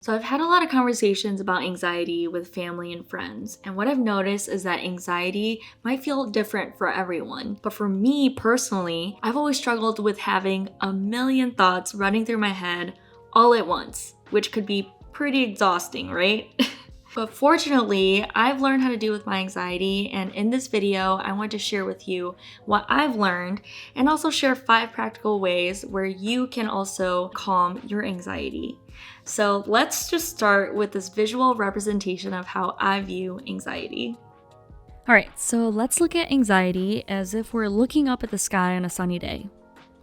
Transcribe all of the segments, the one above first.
So I've had a lot of conversations about anxiety with family and friends, and what I've noticed is that anxiety might feel different for everyone. But for me personally, I've always struggled with having a million thoughts running through my head all at once, which could be pretty exhausting, right? But fortunately, I've learned how to deal with my anxiety, and in this video, I want to share with you what I've learned and also share 5 practical ways where you can also calm your anxiety. So let's just start with this visual representation of how I view anxiety. Alright, so let's look at anxiety as if we're looking up at the sky on a sunny day.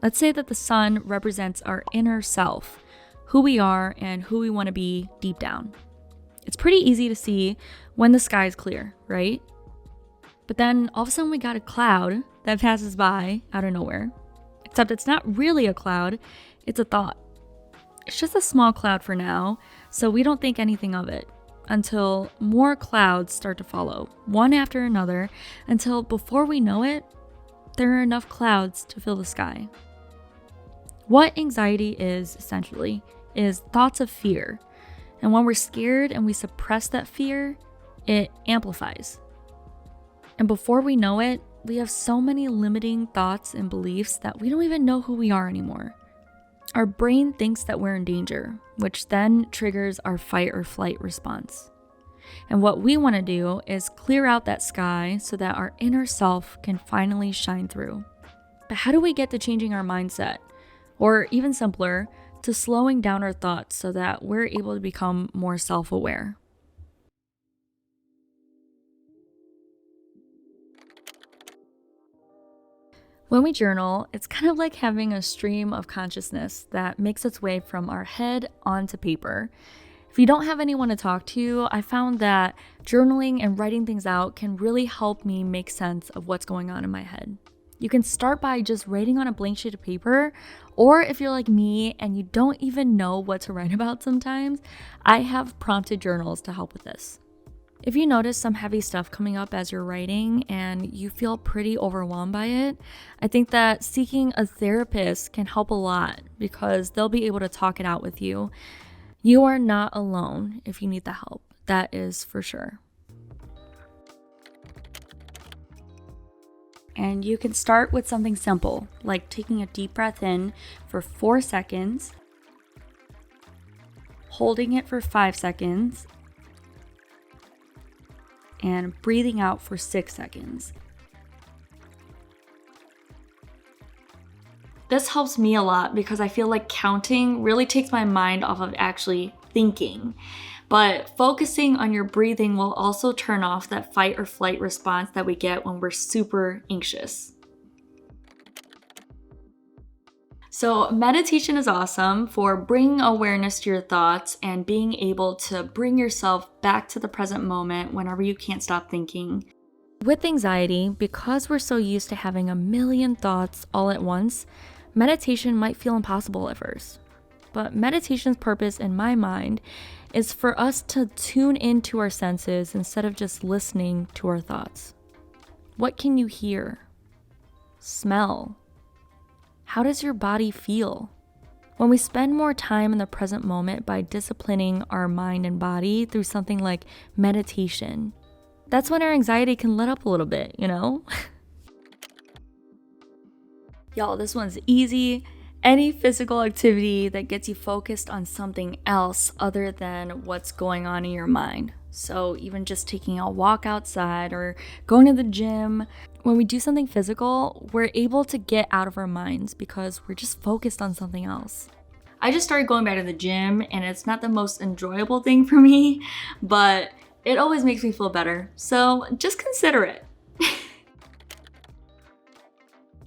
Let's say that the sun represents our inner self, who we are and who we want to be deep down. It's pretty easy to see when the sky is clear, right? But then all of a sudden we got a cloud that passes by out of nowhere. Except it's not really a cloud, it's a thought. It's just a small cloud for now, so we don't think anything of it until more clouds start to follow, one after another, until before we know it, there are enough clouds to fill the sky. What anxiety is, essentially, is thoughts of fear. And when we're scared and we suppress that fear, it amplifies. And before we know it, we have so many limiting thoughts and beliefs that we don't even know who we are anymore. Our brain thinks that we're in danger, which then triggers our fight or flight response. And what we want to do is clear out that sky so that our inner self can finally shine through. But how do we get to changing our mindset? Or even simpler, to slowing down our thoughts so that we're able to become more self-aware. When we journal, it's kind of like having a stream of consciousness that makes its way from our head onto paper. If you don't have anyone to talk to, I found that journaling and writing things out can really help me make sense of what's going on in my head. You can start by just writing on a blank sheet of paper, or if you're like me and you don't even know what to write about sometimes, I have prompted journals to help with this. If you notice some heavy stuff coming up as you're writing and you feel pretty overwhelmed by it, I think that seeking a therapist can help a lot because they'll be able to talk it out with you. You are not alone if you need the help, that is for sure. And you can start with something simple, like taking a deep breath in for 4 seconds, holding it for 5 seconds, and breathing out for 6 seconds. This helps me a lot because I feel like counting really takes my mind off of actually thinking. But focusing on your breathing will also turn off that fight or flight response that we get when we're super anxious. So meditation is awesome for bringing awareness to your thoughts and being able to bring yourself back to the present moment whenever you can't stop thinking. With anxiety, because we're so used to having a million thoughts all at once, meditation might feel impossible at first. But meditation's purpose in my mind is for us to tune into our senses instead of just listening to our thoughts. What can you hear? Smell? How does your body feel? When we spend more time in the present moment by disciplining our mind and body through something like meditation, that's when our anxiety can let up a little bit, you know? Y'all, this one's easy. Any physical activity that gets you focused on something else other than what's going on in your mind. So even just taking a walk outside or going to the gym, when we do something physical, we're able to get out of our minds because we're just focused on something else. I just started going back to the gym and it's not the most enjoyable thing for me, but it always makes me feel better. So just consider it.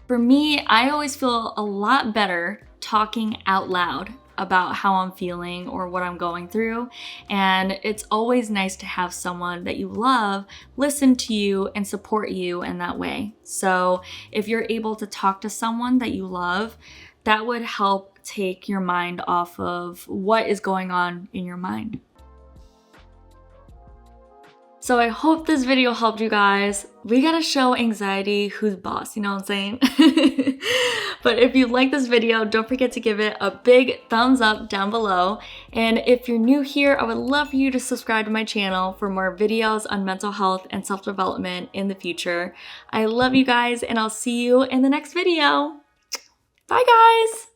For me, I always feel a lot better talking out loud about how I'm feeling or what I'm going through. And it's always nice to have someone that you love listen to you and support you in that way. So if you're able to talk to someone that you love, that would help take your mind off of what is going on in your mind. So I hope this video helped you guys. We gotta show anxiety who's boss, you know what I'm saying? But if you like this video, don't forget to give it a big thumbs up down below. And if you're new here, I would love for you to subscribe to my channel for more videos on mental health and self-development in the future. I love you guys, and I'll see you in the next video. Bye guys!